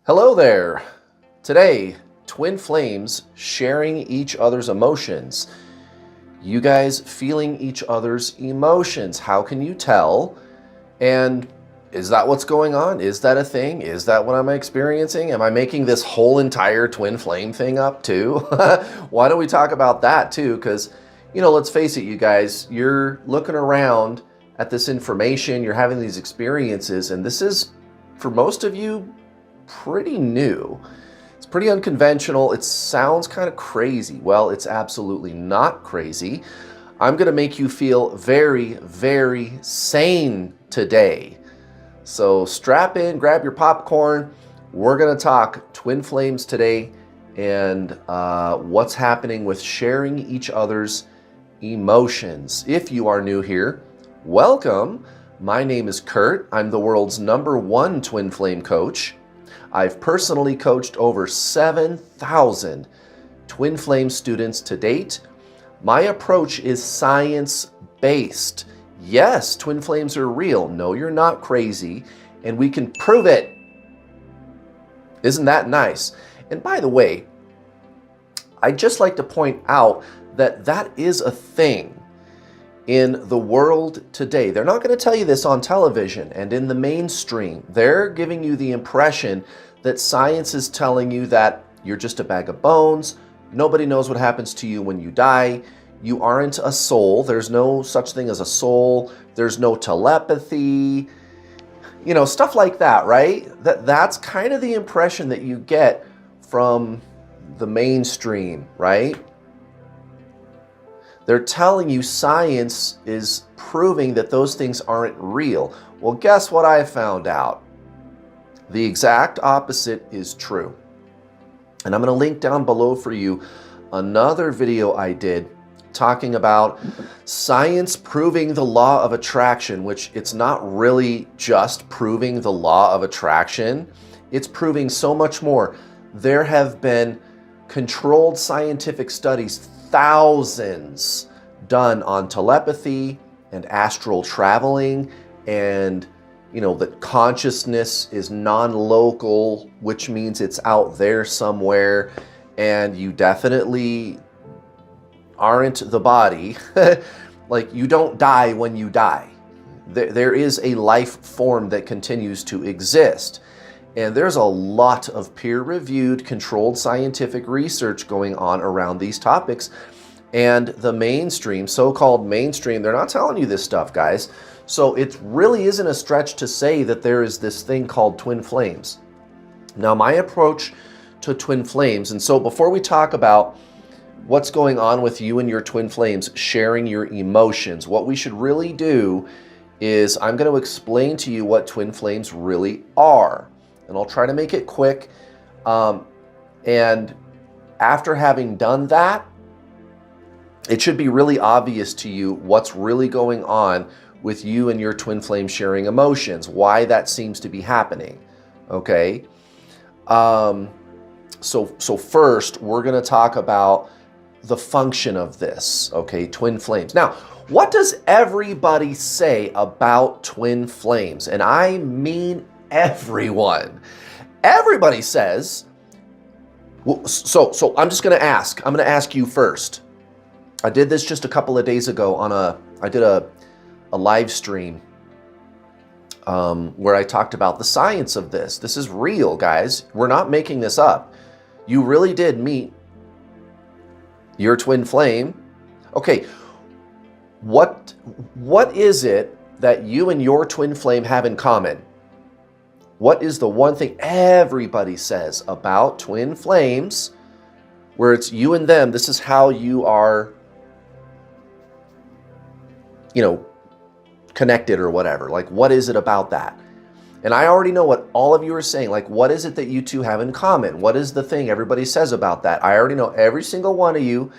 Hello there. Today, twin flames sharing each other's emotions. You guys feeling each other's emotions. How can you tell? And is that what's going on? Is that a thing? Is that what I'm experiencing? Am I making this whole entire twin flame thing up too? Why don't we talk about that too? Because, let's face it, you guys, you're looking around at this information, you're having these experiences, and this is, for most of you, pretty new. It's pretty unconventional. It sounds kind of crazy. Well, it's absolutely not crazy. I'm going to make you feel very, very sane today. So strap in, grab your popcorn. We're going to talk twin flames today and what's happening with sharing each other's emotions. If you are new here, welcome. My name is Kurt. I'm the world's #1 twin flame coach. I've personally coached over 7,000 twin flame students to date. My approach is science-based. Yes, twin flames are real. No, you're not crazy, and we can prove it. Isn't that nice? And by the way, I'd just like to point out that that is a thing in the world today. They're not going to tell you this on television and in the mainstream. They're giving you the impression that science is telling you that you're just a bag of bones. Nobody knows what happens to you when you die. You aren't a soul. There's no such thing as a soul. There's no telepathy. Stuff like that, right? That's kind of the impression that you get from the mainstream, right? They're telling you science is proving that those things aren't real. Well, guess what I found out? The exact opposite is true. And I'm going to link down below for you another video I did talking about science proving the law of attraction, which it's not really just proving the law of attraction. It's proving so much more. There have been controlled scientific studies, thousands, done on telepathy and astral traveling, and that consciousness is non-local, which means it's out there somewhere, and you definitely aren't the body. Like, you don't die when you die. There is a life form that continues to exist. And there's a lot of peer-reviewed, controlled scientific research going on around these topics. And the mainstream, so-called mainstream, they're not telling you this stuff, guys. So it really isn't a stretch to say that there is this thing called twin flames. Now, my approach to twin flames, and so before we talk about what's going on with you and your twin flames sharing your emotions, what we should really do is I'm going to explain to you what twin flames really are. And I'll try to make it quick. And after having done that, it should be really obvious to you what's really going on with you and your twin flame sharing emotions, why that seems to be happening, okay? So first, we're going to talk about the function of this, okay, twin flames. Now, what does everybody say about twin flames? And I mean everyone. Everybody says, so I'm just going to ask. I'm going to ask you first. I did this just a couple of days ago I did a live stream where I talked about the science of this. This is real, guys. We're not making this up. You really did meet your twin flame. Okay, what is it that you and your twin flame have in common? What is the one thing everybody says about twin flames where it's you and them? This is how you are, connected or whatever. Like, what is it about that? And I already know what all of you are saying. Like, what is it that you two have in common? What is the thing everybody says about that? I already know every single one of you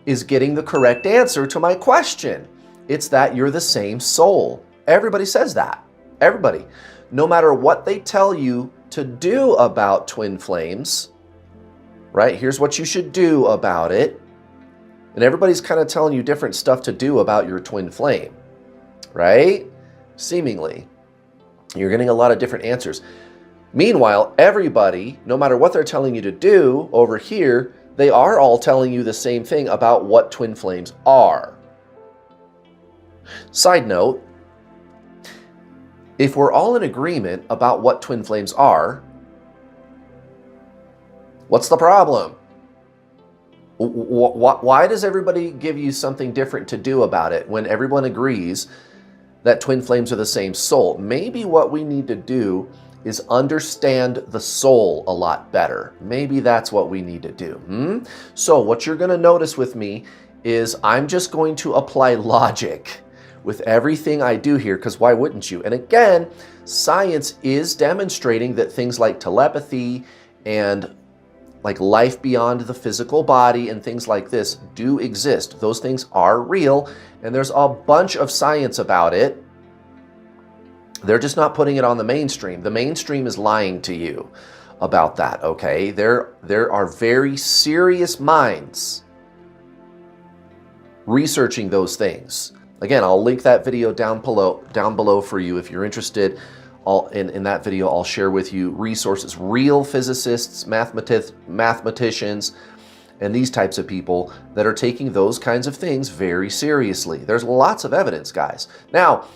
is getting the correct answer to my question. It's that you're the same soul. Everybody says that. Everybody. No matter what they tell you to do about twin flames, right? Here's what you should do about it. And everybody's kind of telling you different stuff to do about your twin flame, right? Seemingly. You're getting a lot of different answers. Meanwhile, everybody, no matter what they're telling you to do over here, they are all telling you the same thing about what twin flames are. Side note, if we're all in agreement about what twin flames are, what's the problem? Why does everybody give you something different to do about it when everyone agrees that twin flames are the same soul? Maybe what we need to do is understand the soul a lot better. Maybe that's what we need to do. So what you're going to notice with me is I'm just going to apply logic with everything I do here, because why wouldn't you? And again, science is demonstrating that things like telepathy and like life beyond the physical body and things like this do exist. Those things are real, and there's a bunch of science about it. They're just not putting it on the mainstream. The mainstream is lying to you about that, okay? There are very serious minds researching those things. Again, I'll link that video down below for you if you're interested. In that video, I'll share with you resources, real physicists, mathematicians, and these types of people that are taking those kinds of things very seriously. There's lots of evidence, guys. Now,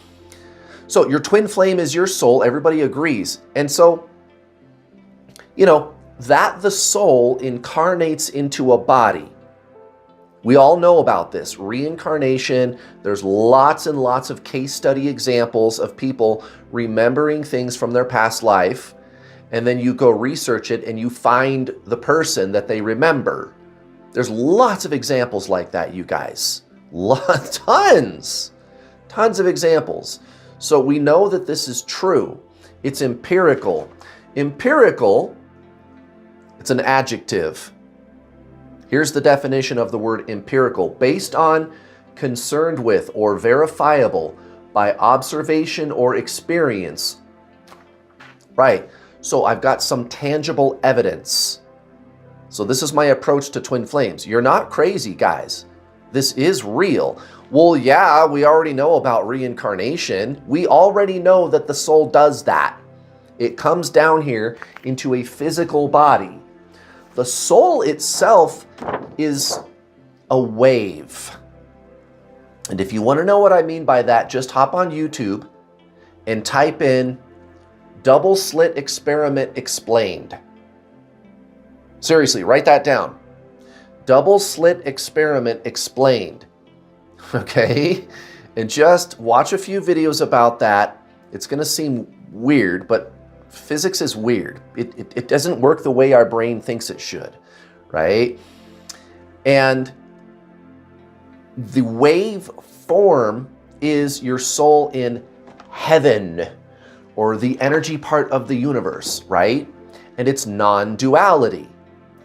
so your twin flame is your soul. Everybody agrees. And so, you know, that the soul incarnates into a body. We all know about this. Reincarnation, there's lots and lots of case study examples of people remembering things from their past life, and then you go research it and you find the person that they remember. There's lots of examples like that, you guys. Tons of examples. So we know that this is true. It's empirical. Empirical, it's an adjective. Here's the definition of the word empirical: based on, concerned with, or verifiable by observation or experience. Right, so I've got some tangible evidence. So this is my approach to twin flames. You're not crazy, guys. This is real. Well, yeah, we already know about reincarnation. We already know that the soul does that. It comes down here into a physical body. The soul itself is a wave. And if you want to know what I mean by that, just hop on YouTube and type in double slit experiment explained. Seriously, write that down. Double slit experiment explained. Okay? And just watch a few videos about that. It's going to seem weird, but physics is weird. It doesn't work the way our brain thinks it should, right? And the wave form is your soul in heaven, or the energy part of the universe, right? And it's non-duality.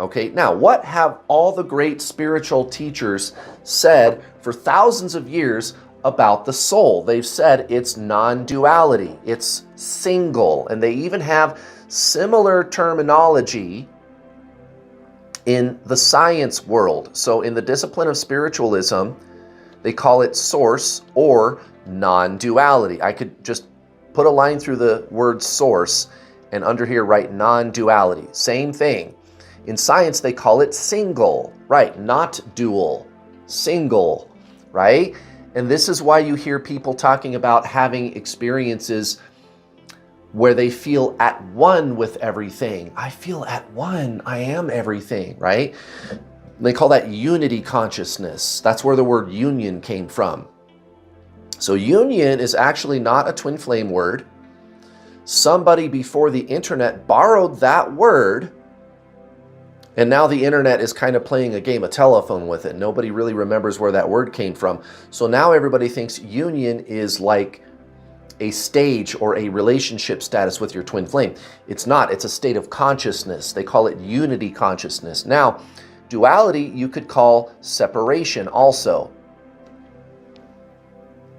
Okay, now what have all the great spiritual teachers said for thousands of years about the soul? They've said it's non-duality, it's single, and they even have similar terminology in the science world. So in the discipline of spiritualism, they call it source or non-duality. I could just put a line through the word source and under here write non-duality. Same thing. In science, they call it single, right? Not dual, single, right? And this is why you hear people talking about having experiences where they feel at one with everything. I feel at one. I am everything, right? They call that unity consciousness. That's where the word union came from. So union is actually not a twin flame word. Somebody before the internet borrowed that word, and now the internet is kind of playing a game of telephone with it. Nobody really remembers where that word came from. So now everybody thinks union is like a stage or a relationship status with your twin flame. It's not. It's a state of consciousness. They call it unity consciousness. Now, duality you could call separation also.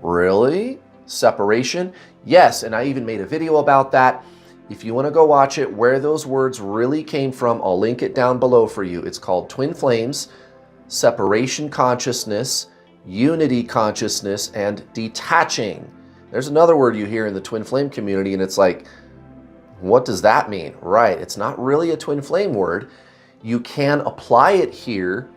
Really? Separation? Yes, and I even made a video about that. If you want to go watch it, where those words really came from, I'll link it down below for you. It's called twin flames, separation consciousness, unity consciousness, and detaching. There's another word you hear in the twin flame community, and it's like, What does that mean? Right, it's not really a twin flame word. You can apply it here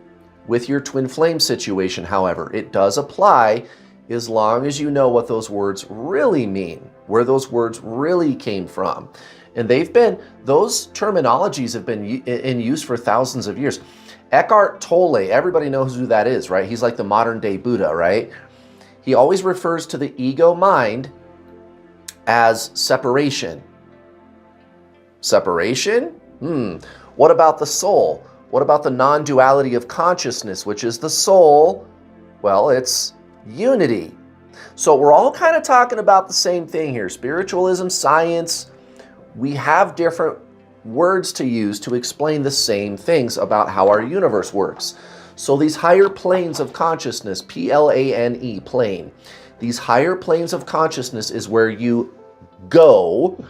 with your twin flame situation, however. It does apply as long as you know what those words really mean, where those words really came from. And those terminologies have been in use for thousands of years. Eckhart Tolle, everybody knows who that is, right? He's like the modern day Buddha, right? He always refers to the ego mind as separation. Separation? What about the soul? What about the non-duality of consciousness, which is the soul? Well, it's unity. So we're all kind of talking about the same thing here. Spiritualism, science, we have different words to use to explain the same things about how our universe works. So these higher planes of consciousness, P-L-A-N-E, plane, these higher planes of consciousness is where you go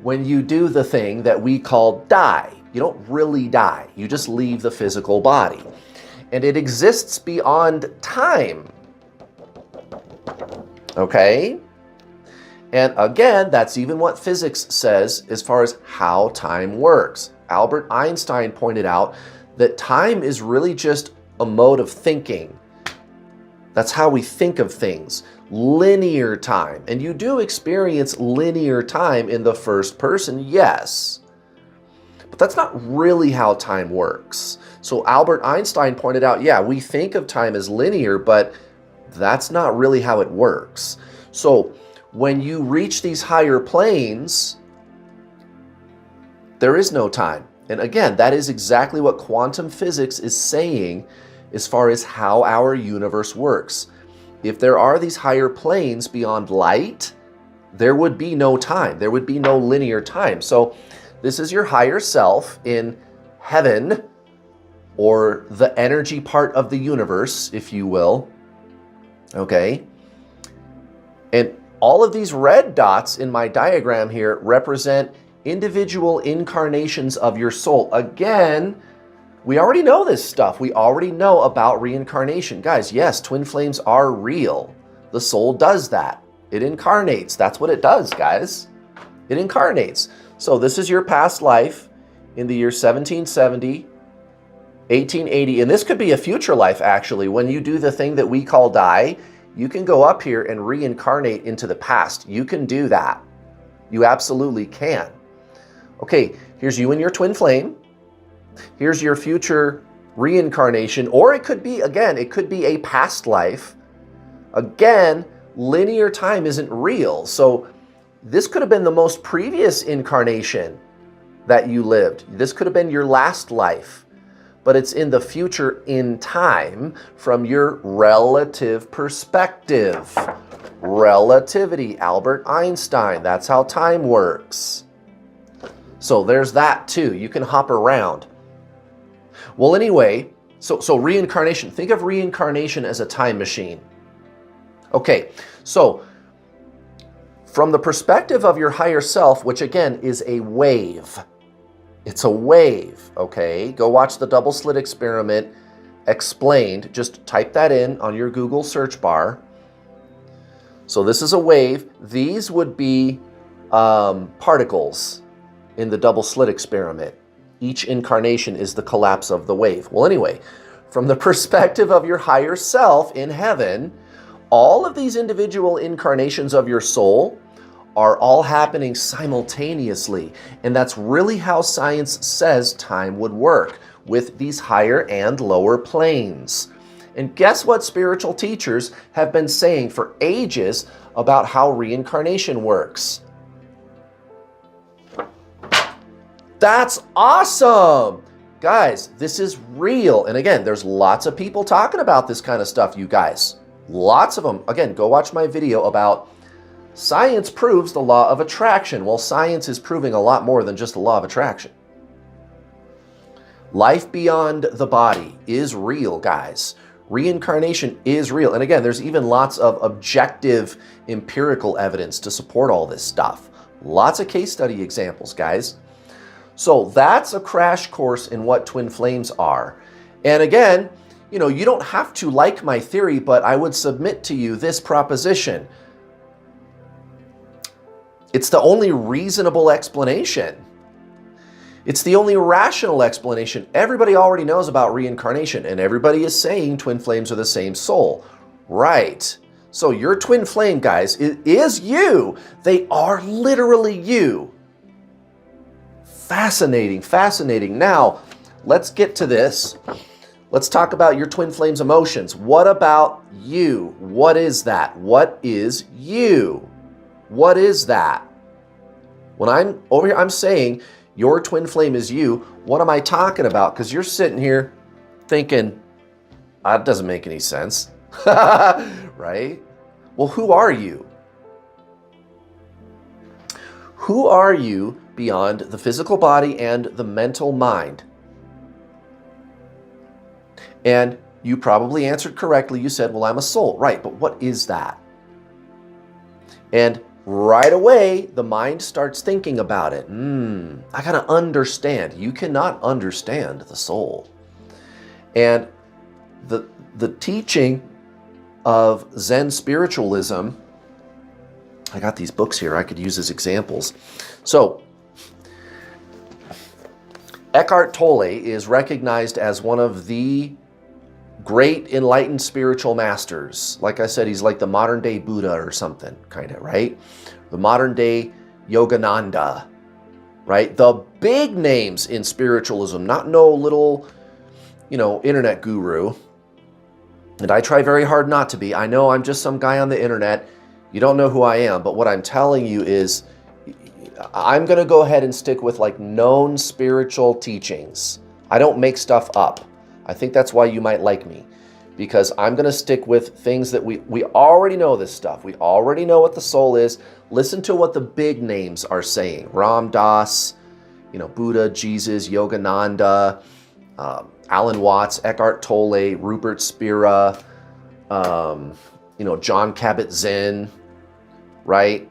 when you do the thing that we call die. You don't really die. You just leave the physical body. And it exists beyond time. Okay? And again, that's even what physics says as far as how time works. Albert Einstein pointed out that time is really just a mode of thinking. That's how we think of things. Linear time. And you do experience linear time in the first person, yes. But that's not really how time works. So Albert Einstein pointed out, yeah, we think of time as linear, but that's not really how it works. So when you reach these higher planes, there is no time. And again, that is exactly what quantum physics is saying as far as how our universe works. If there are these higher planes beyond light, there would be no time. There would be no linear time. So this is your higher self in heaven, or the energy part of the universe, if you will. Okay? And all of these red dots in my diagram here represent individual incarnations of your soul. Again, we already know this stuff. We already know about reincarnation. Guys, yes, twin flames are real. The soul does that. It incarnates. That's what it does, guys. It incarnates. So this is your past life in the year 1770, 1880, and this could be a future life, actually. When you do the thing that we call die, you can go up here and reincarnate into the past. You can do that. You absolutely can. Okay, here's you and your twin flame. Here's your future reincarnation, or it could be, again, it could be a past life. Again, linear time isn't real. So this could have been the most previous incarnation that you lived. This could have been your last life, but it's in the future in time from your relative perspective. Relativity, Albert Einstein, that's how time works. So there's that too. You can hop around. Well, anyway, so reincarnation. Think of reincarnation as a time machine. Okay, so from the perspective of your higher self, which again is a wave. It's a wave, okay? Go watch the double slit experiment explained. Just type that in on your Google search bar. So this is a wave. These would be particles in the double slit experiment. Each incarnation is the collapse of the wave. Well, anyway, from the perspective of your higher self in heaven, all of these individual incarnations of your soul are all happening simultaneously. And that's really how science says time would work, with these higher and lower planes. And guess what spiritual teachers have been saying for ages about how reincarnation works? That's awesome! Guys, this is real. And again, there's lots of people talking about this kind of stuff, you guys. Lots of them. Again, go watch my video about science proves the law of attraction. Well, science is proving a lot more than just the law of attraction. Life beyond the body is real, guys. Reincarnation is real. And again, there's even lots of objective empirical evidence to support all this stuff. Lots of case study examples, guys. So that's a crash course in what twin flames are. And again, you know, you don't have to like my theory, but I would submit to you this proposition. It's the only reasonable explanation. It's the only rational explanation. Everybody already knows about reincarnation, and everybody is saying twin flames are the same soul. Right. So your twin flame, guys, is you. They are literally you. Fascinating, fascinating. Now, let's get to this. Let's talk about your twin flame's emotions. What about you? What is that? What is you? What is that? When I'm over here, I'm saying your twin flame is you. What am I talking about? Because you're sitting here thinking, that doesn't make any sense. Right? Well, who are you? Who are you beyond the physical body and the mental mind? And you probably answered correctly. You said, well, I'm a soul. Right, but what is that? And right away, the mind starts thinking about it. I got to understand. You cannot understand the soul. And the teaching of Zen spiritualism, I got these books here I could use as examples. So, Eckhart Tolle is recognized as one of the great enlightened spiritual masters. Like I said, he's like the modern day Buddha or something, kind of, right? The modern day Yogananda, right? The big names in spiritualism, not no little, internet guru. And I try very hard not to be. I know I'm just some guy on the internet. You don't know who I am, but what I'm telling you is I'm going to go ahead and stick with like known spiritual teachings. I don't make stuff up. I think that's why you might like me, because I'm going to stick with things that we already know this stuff. We already know what the soul is. Listen to what the big names are saying. Ram Dass, Buddha, Jesus, Yogananda, Alan Watts, Eckhart Tolle, Rupert Spira, John Kabat-Zinn, right?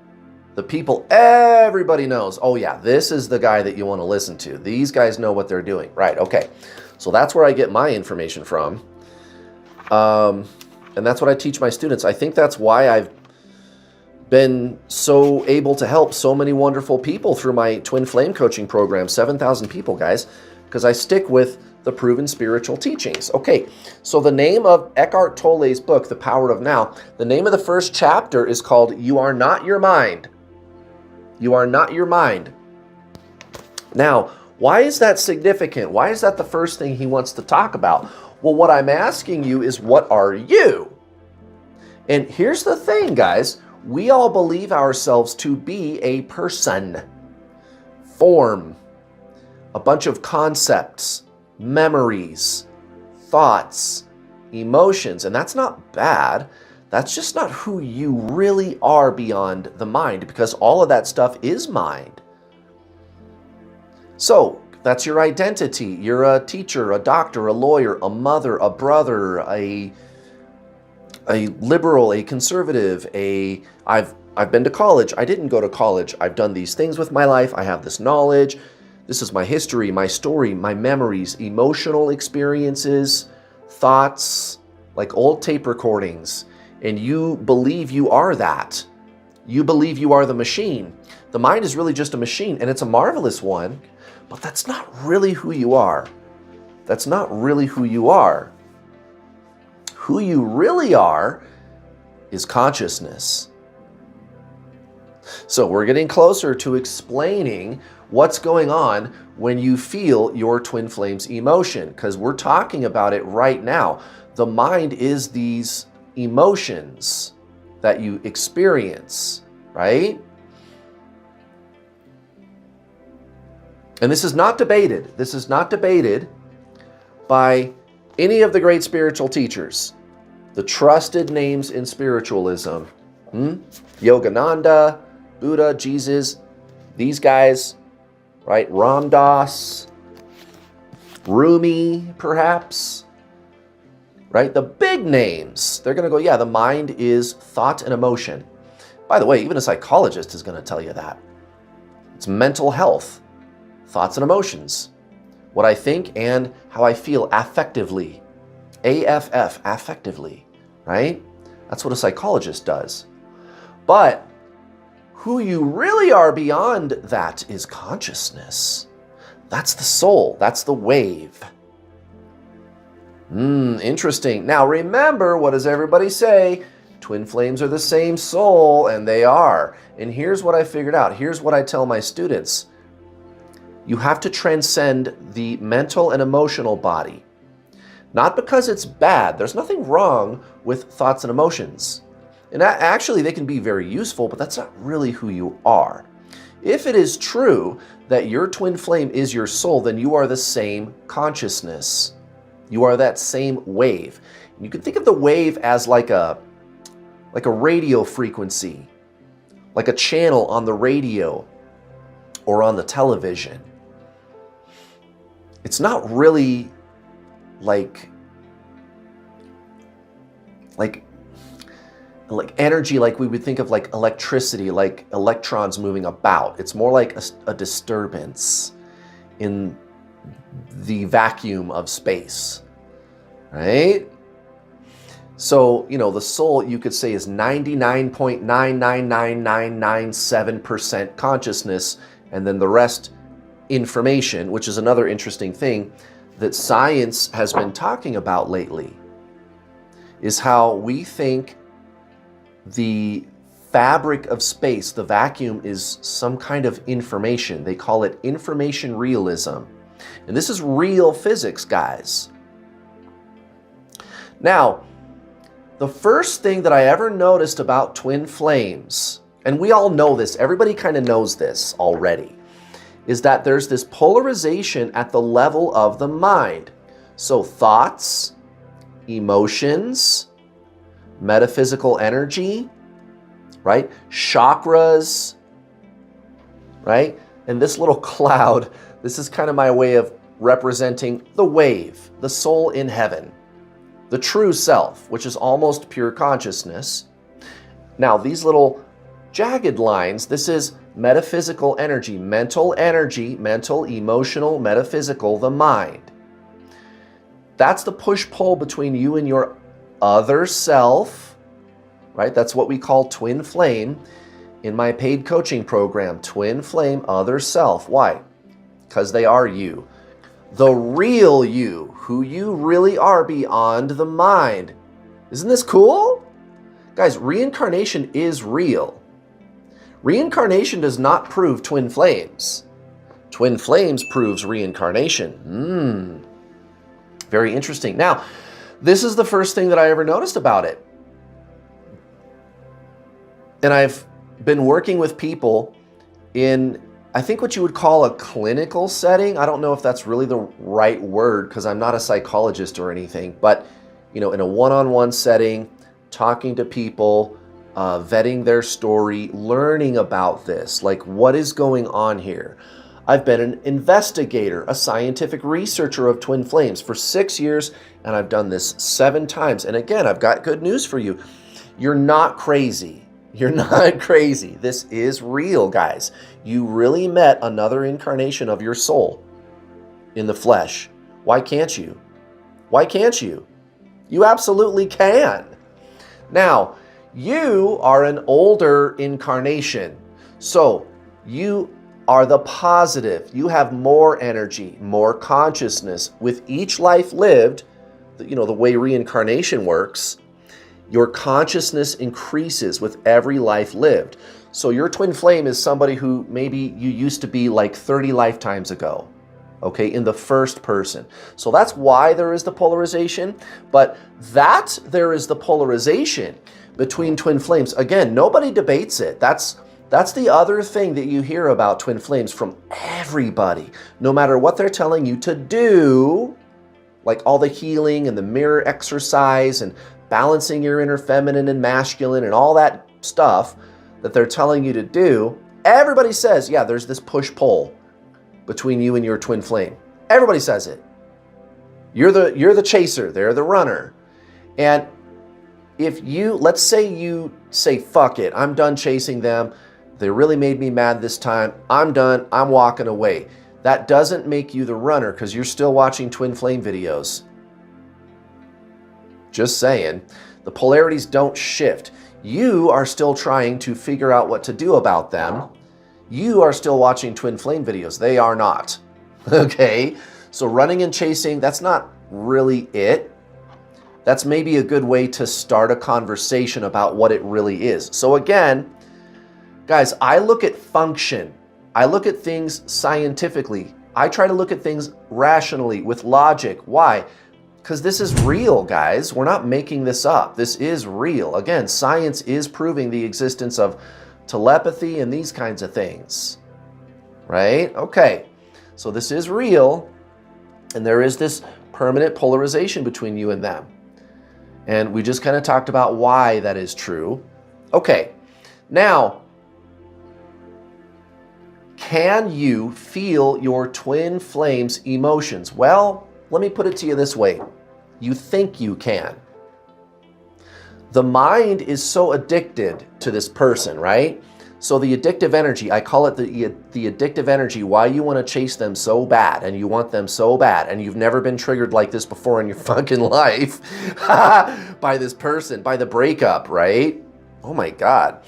The people everybody knows. Oh yeah, this is the guy that you want to listen to. These guys know what they're doing. Right, okay. So that's where I get my information from. And that's what I teach my students. I think that's why I've been so able to help so many wonderful people through my twin flame coaching program, 7,000 people, guys, because I stick with the proven spiritual teachings. Okay, so the name of Eckhart Tolle's book, The Power of Now, the name of the first chapter is called You Are Not Your Mind. You are not your mind. Now, why is that significant? Why is that the first thing he wants to talk about? Well, what I'm asking you is, what are you? And here's the thing, guys. We all believe ourselves to be a person, form, a bunch of concepts, memories, thoughts, emotions, and that's not bad. That's just not who you really are beyond the mind, because all of that stuff is mind. So that's your identity. You're a teacher, a doctor, a lawyer, a mother, a brother, a liberal, a conservative, I've been to college. I didn't go to college. I've done these things with my life. I have this knowledge. This is my history, my story, my memories, emotional experiences, thoughts, like old tape recordings. And you believe you are that. You believe you are the machine. The mind is really just a machine, and it's a marvelous one, but that's not really who you are. That's not really who you are. Who you really are is consciousness. So we're getting closer to explaining what's going on when you feel your twin flame's emotion, because we're talking about it right now. The mind is these emotions that you experience, right? And this is not debated. This is not debated by any of the great spiritual teachers, the trusted names in spiritualism. Yogananda, Buddha, Jesus, these guys, right? Ram Dass, Rumi, perhaps, right? The big names, they're going to go, yeah, the mind is thought and emotion. By the way, even a psychologist is going to tell you that. It's mental health, thoughts and emotions, what I think and how I feel affectively, AFF, affectively, right? That's what a psychologist does. But who you really are beyond that is consciousness. That's the soul. That's the wave. Interesting. Now remember, what does everybody say? Twin flames are the same soul, and they are. And here's what I figured out. Here's what I tell my students. You have to transcend the mental and emotional body. Not because it's bad. There's nothing wrong with thoughts and emotions. And actually, they can be very useful, but that's not really who you are. If it is true that your twin flame is your soul, then you are the same consciousness. You are that same wave. You can think of the wave as like a radio frequency, like a channel on the radio or on the television. It's not really like energy, like we would think of like electricity, like electrons moving about. It's more like a disturbance in the vacuum of space, right? So, the soul, you could say, is 99.999997% consciousness, and then the rest information, which is another interesting thing that science has been talking about lately, is how we think the fabric of space, the vacuum, is some kind of information. They call it information realism. And this is real physics, guys. Now, the first thing that I ever noticed about twin flames, and we all know this, everybody kind of knows this already, is that there's this polarization at the level of the mind. So thoughts, emotions, metaphysical energy, right? Chakras, right? And this little cloud, this is kind of my way of representing the wave, the soul in heaven, the true self, which is almost pure consciousness. Now, these little jagged lines, this is metaphysical energy, mental, emotional, metaphysical, the mind. That's the push-pull between you and your other self, right? That's what we call twin flame in my paid coaching program, twin flame, other self. Why? Because they are you. The real you, who you really are beyond the mind. Isn't this cool? Guys, reincarnation is real. Reincarnation does not prove twin flames. Twin flames proves reincarnation. Very interesting. Now, this is the first thing that I ever noticed about it. And I've been working with people in, I think, what you would call a clinical setting. I don't know if that's really the right word because I'm not a psychologist or anything, but in a one-on-one setting, talking to people, vetting their story, learning about this, like what is going on here. I've been an investigator, a scientific researcher of twin flames for 6 years, and I've done this 7 times. And again, I've got good news for you. You're not crazy. You're not crazy. This is real, guys. You really met another incarnation of your soul in the flesh. Why can't you? Why can't you? You absolutely can. Now, you are an older incarnation. So you are the positive. You have more energy, more consciousness. With each life lived, the way reincarnation works, your consciousness increases with every life lived. So your twin flame is somebody who maybe you used to be like 30 lifetimes ago, okay, in the first person. So that's why there is the polarization, but there is the polarization between twin flames. Again, nobody debates it. That's the other thing that you hear about twin flames from everybody. No matter what they're telling you to do, like all the healing and the mirror exercise and balancing your inner feminine and masculine and all that stuff that they're telling you to do, everybody says, yeah, there's this push-pull between you and your twin flame. Everybody says it. You're the chaser, they're the runner. And if let's say you say, fuck it, I'm done chasing them. They really made me mad this time. I'm done. I'm walking away. That doesn't make you the runner because you're still watching twin flame videos. Just saying. The polarities don't shift. You are still trying to figure out what to do about them. You are still watching twin flame videos. They are not. Okay? So running and chasing, that's not really it. That's maybe a good way to start a conversation about what it really is. So again, guys, I look at function. I look at things scientifically. I try to look at things rationally with logic. Why? Because this is real, guys. We're not making this up. This is real. Again, science is proving the existence of telepathy and these kinds of things. Right? Okay. So this is real. And there is this permanent polarization between you and them. And we just kind of talked about why that is true. Okay. Now, can you feel your twin flames' emotions? Well, let me put it to you this way. You think you can. The mind is so addicted to this person, right? So the addictive energy, I call it the addictive energy, why you want to chase them so bad and you want them so bad and you've never been triggered like this before in your fucking life by this person, by the breakup, right? Oh my God.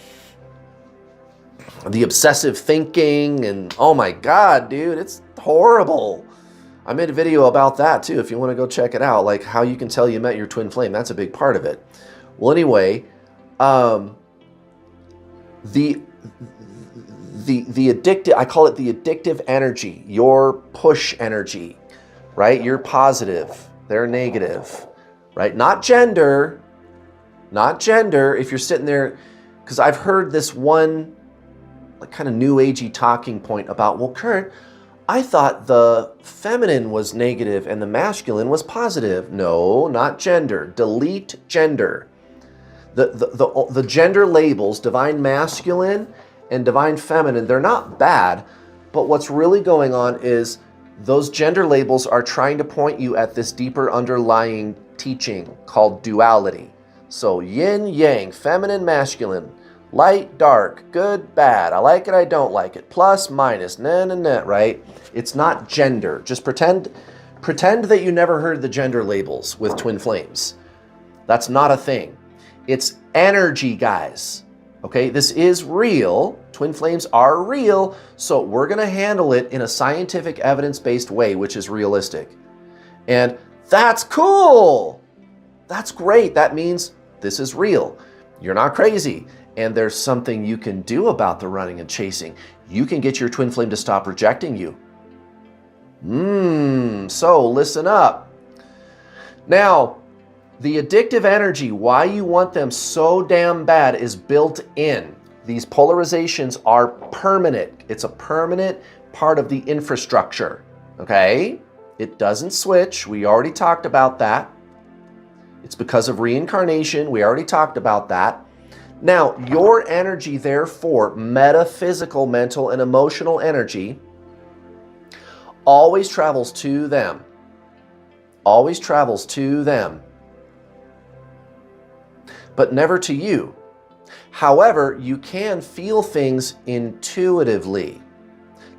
The obsessive thinking and oh my God, dude, it's horrible. I made a video about that too, if you want to go check it out, like how you can tell you met your twin flame. That's a big part of it. Well, anyway, the addictive, I call it the addictive energy, your push energy, right? You're positive, they're negative, right? Not gender. If you're sitting there, because I've heard this one like kind of new agey talking point about, well, Kurt, I thought the feminine was negative and the masculine was positive. No, not gender. Delete gender. The gender labels, divine masculine and divine feminine, they're not bad, but what's really going on is those gender labels are trying to point you at this deeper underlying teaching called duality. So yin, yang, feminine, masculine, light, dark, good, bad, I like it, I don't like it, plus, minus, right? It's not gender. Just pretend that you never heard the gender labels with twin flames. That's not a thing. It's energy, guys. Okay, this is real. Twin flames are real, so we're going to handle it in a scientific, evidence-based way, which is realistic. And that's cool. That's great. That means this is real. You're not crazy. And there's something you can do about the running and chasing. You can get your twin flame to stop rejecting you. So listen up. Now, the addictive energy, why you want them so damn bad, is built in. These polarizations are permanent. It's a permanent part of the infrastructure, okay? It doesn't switch. We already talked about that. It's because of reincarnation. We already talked about that. Now, your energy, therefore, metaphysical, mental, and emotional energy, always travels to them. Always travels to them. But never to you. However, you can feel things intuitively.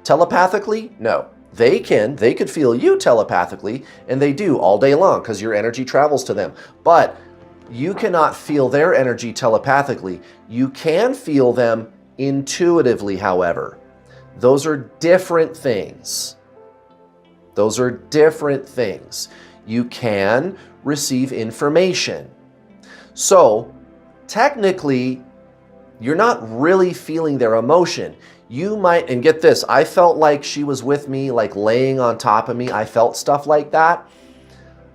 Telepathically? No. They could feel you telepathically, and they do all day long because your energy travels to them. But you cannot feel their energy telepathically. You can feel them intuitively, however. Those are different things. Those are different things. You can receive information. So, technically, you're not really feeling their emotion. You might, and get this, I felt like she was with me, like laying on top of me. I felt stuff like that.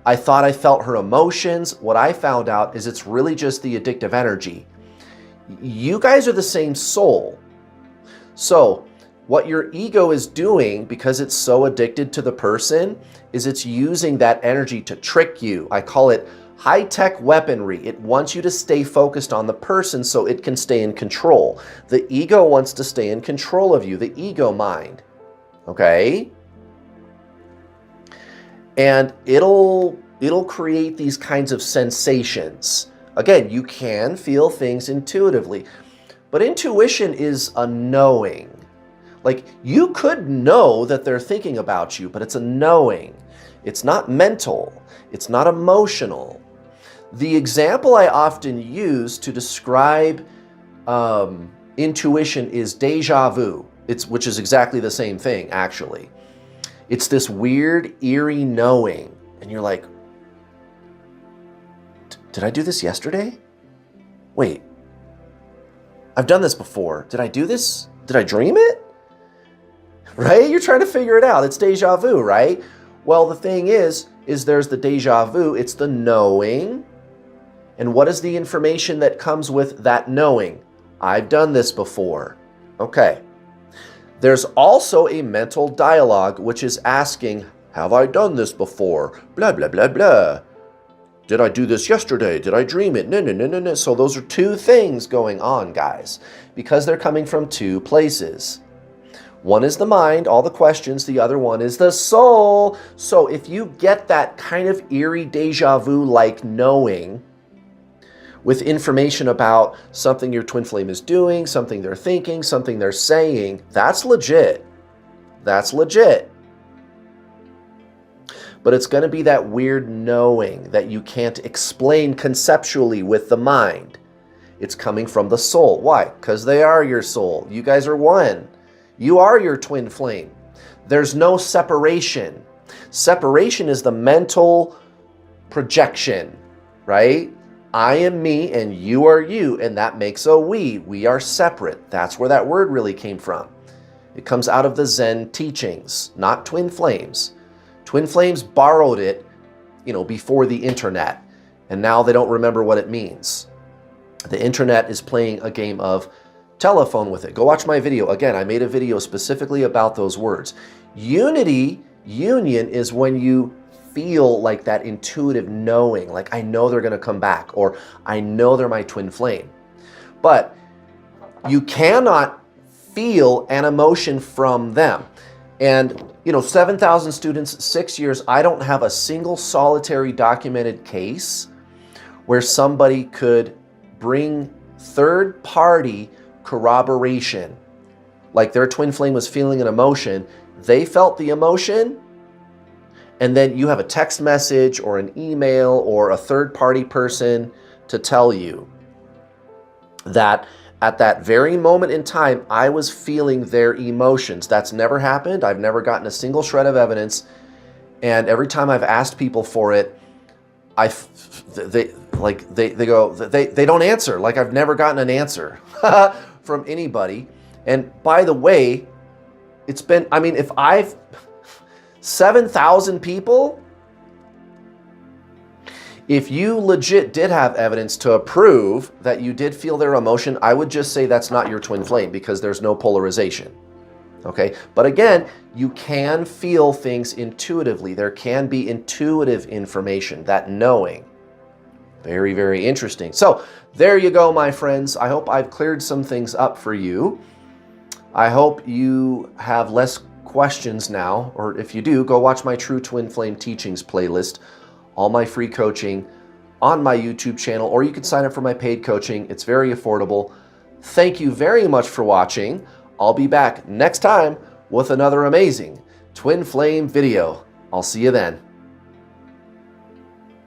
I thought I felt her emotions. What I found out is it's really just the addictive energy. You guys are the same soul. So what your ego is doing, because it's so addicted to the person, is it's using that energy to trick you. I call it high-tech weaponry. It wants you to stay focused on the person so it can stay in control. The ego wants to stay in control of you, the ego mind. Okay? And it'll create these kinds of sensations. Again, you can feel things intuitively, but intuition is a knowing. Like, you could know that they're thinking about you, but it's a knowing. It's not mental. It's not emotional. The example I often use to describe intuition is deja vu, which is exactly the same thing, actually. It's this weird, eerie knowing, and you're like, did I do this yesterday? Wait, I've done this before. Did I do this? Did I dream it? Right? You're trying to figure it out. It's deja vu, right? Well, the thing is there's the deja vu. It's the knowing. And what is the information that comes with that knowing? I've done this before. Okay. There's also a mental dialogue, which is asking, have I done this before? Blah, blah, blah, blah. Did I do this yesterday? Did I dream it? No, no, no, no, no. So those are two things going on, guys, because they're coming from two places. One is the mind, all the questions. The other one is the soul. So if you get that kind of eerie deja vu-like knowing with information about something your twin flame is doing, something they're thinking, something they're saying, that's legit. That's legit. But it's going to be that weird knowing that you can't explain conceptually with the mind. It's coming from the soul. Why? Because they are your soul. You guys are one. You are your twin flame. There's no separation. Separation is the mental projection, right? I am me and you are you, and that makes a we. We are separate. That's where that word really came from. It comes out of the Zen teachings, not twin flames. Twin flames borrowed it, before the internet, and now they don't remember what it means. The internet is playing a game of telephone with it. Go watch my video. Again, I made a video specifically about those words. Unity, union, is when you feel like that intuitive knowing, like I know they're going to come back, or I know they're my twin flame. But you cannot feel an emotion from them. And 7,000 students, 6 years, I don't have a single solitary documented case where somebody could bring third-party corroboration. Like their twin flame was feeling an emotion, they felt the emotion, and then you have a text message or an email or a third-party person to tell you that at that very moment in time, I was feeling their emotions. That's never happened. I've never gotten a single shred of evidence. And every time I've asked people for it, they don't answer. Like I've never gotten an answer from anybody. And by the way, it's been, if I've 7,000 people, if you legit did have evidence to prove that you did feel their emotion, I would just say that's not your twin flame because there's no polarization. Okay? But again, you can feel things intuitively. There can be intuitive information, that knowing. Very, very interesting. So there you go, my friends. I hope I've cleared some things up for you. I hope you have less questions now, or if you do, go watch my True Twin Flame Teachings playlist. All my free coaching on my YouTube channel, or you can sign up for my paid coaching. It's very affordable. Thank you very much for watching. I'll be back next time with another amazing Twin Flame video. I'll see you then.